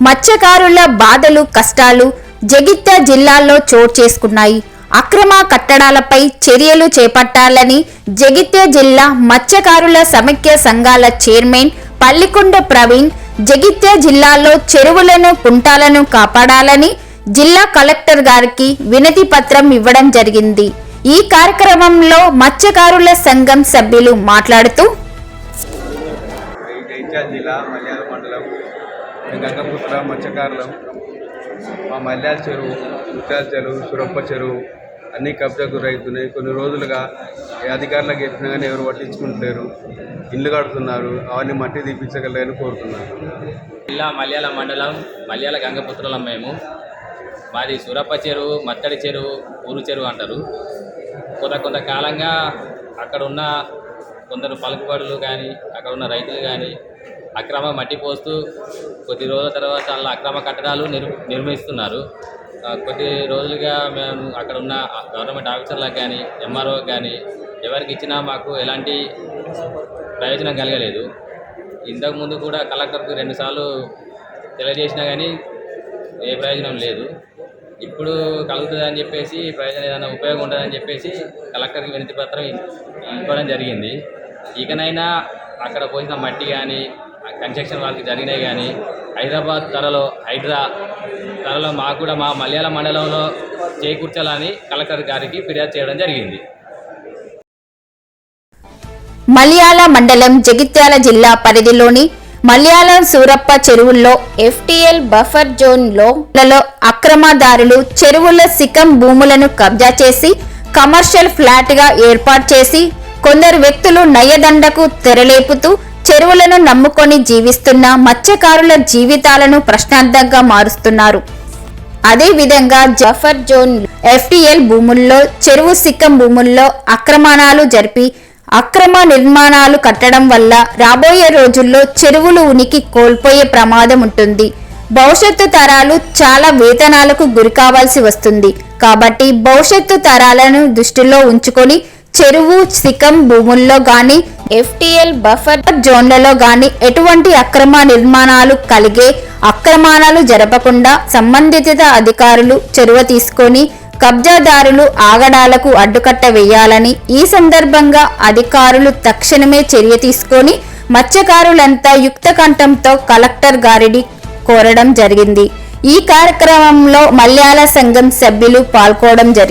మత్స్యకారుల బాధలు కష్టాలు జగిత్యాల జిల్లాలో చోటు చేసుకున్నాయి. అక్రమ కట్టడాలపై చర్యలు చేపట్టాలని జగిత్యాల జిల్లా మత్స్యకారుల సమైక్య సంఘాల చైర్మన్ పల్లికొండ ప్రవీణ్ జగిత్యాల జిల్లాలో చెరువులను కుంటాలను కాపాడాలని జిల్లా కలెక్టర్ గారికి వినతి పత్రం ఇవ్వడం జరిగింది. ఈ కార్యక్రమంలో మత్స్యకారుల సంఘం సభ్యులు మాట్లాడుతూ గంగపుత్ర మత్స్యకారులం మా మల్యాల చెరువు, ముత్యాల చెరువు, సురప్ప చెరువు అన్నీ కబ్జా గురవుతున్నాయి. కొన్ని రోజులుగా అధికారులకు చెప్పినా కానీ ఎవరు పట్టించుకుంటలేరు. ఇల్లు కడుతున్నారు, అవన్నీ మట్టి తీపించగలరని కోరుతున్నారు. జిల్లా మల్యాల మండలం మల్యాల గంగపుత్రులం మేము. మాది సురప్ప చెరువు, మత్తడి చెరువు, ఊరు చెరువు అంటారు. కొంతకాలంగా అక్కడ ఉన్న కొందరు పలుకుబడులు కానీ అక్కడ ఉన్న రైతులు కానీ అక్రమ మట్టి పోస్తూ కొద్ది రోజుల తర్వాత అలా అక్రమ కట్టడాలు నిర్మిస్తున్నారు. కొద్ది రోజులుగా మేము అక్కడ ఉన్న గవర్నమెంట్ ఆఫీసర్లకు కానీ ఎంఆర్ఓకి కానీ ఎవరికి ఇచ్చినా మాకు ఎలాంటి ప్రయోజనం కలగలేదు. ఇంతకుముందు కూడా కలెక్టర్కి 2 సార్లు తెలియజేసినా కానీ ఏ ప్రయోజనం లేదు. ఇప్పుడు కలుగుతుందని చెప్పేసి ప్రయోజనం ఏదైనా ఉపయోగం ఉంటుందని చెప్పేసి కలెక్టర్కి వినతి పత్రం ఇవ్వడం జరిగింది. ఇకనైనా అక్కడ పోసిన మట్టి కానీ కన్స్ట్రక్షన్ వాళ్ళకి జరిగినాయి కానీ హైదరాబాద్ హైడ్రా త్వరలో మాకు కూడా మా మల్యాల మండలంలో చేకూర్చాలని కలెక్టర్ గారికి ఫిర్యాదు చేయడం జరిగింది. మల్యాల మండలం జగిత్యాల జిల్లా పరిధిలోని మల్యాలం సూరప్ప చెరువుల్లో FTL బఫర్ జోన్లో అక్రమదారులు చెరువుల సికం భూములను కబ్జా చేసి కమర్షియల్ ఫ్లాట్ గా ఏర్పాటు చేసి కొందరు వ్యక్తులు నయ్యదండకు తెరలేపుతూ చెరువులను నమ్ముకొని జీవిస్తున్న మత్స్యకారుల జీవితాలను ప్రశ్నార్థంగా మారుస్తున్నారు. అదేవిధంగా బఫర్ జోన్ FTL భూముల్లో చెరువు సిక్కం భూముల్లో అక్రమణాలు జరిపి అక్రమ నిర్మాణాలు కట్టడం వల్ల రాబోయే రోజుల్లో చెరువులు ఉనికి కోల్పోయే ప్రమాదం ఉంటుంది. భవిష్యత్తు తరాలు చాలా వేతనాలకు గురికావాల్సి వస్తుంది. కాబట్టి భవిష్యత్తు తరాలను దృష్టిలో ఉంచుకొని చెరువు సికం భూముల్లో గాని FTL బఫర్ జోన్లలో గాని ఎటువంటి అక్రమ నిర్మాణాలు కలిగే అక్రమాలు జరపకుండా సంబంధిత అధికారులు చొరవ తీసుకొని కబ్జాదారులు ఆగడాలకు అడ్డుకట్ట వేయాలని ఈ సందర్భంగా అధికారులు తక్షణమే చర్య తీసుకొని మత్స్యకారులంతా యుక్త కంఠంతో కలెక్టర్ గారిని కోరడం జరిగింది. ఈ కార్యక్రమంలో మల్యాల సంఘం సభ్యులు పాల్గొనడం జరిగింది.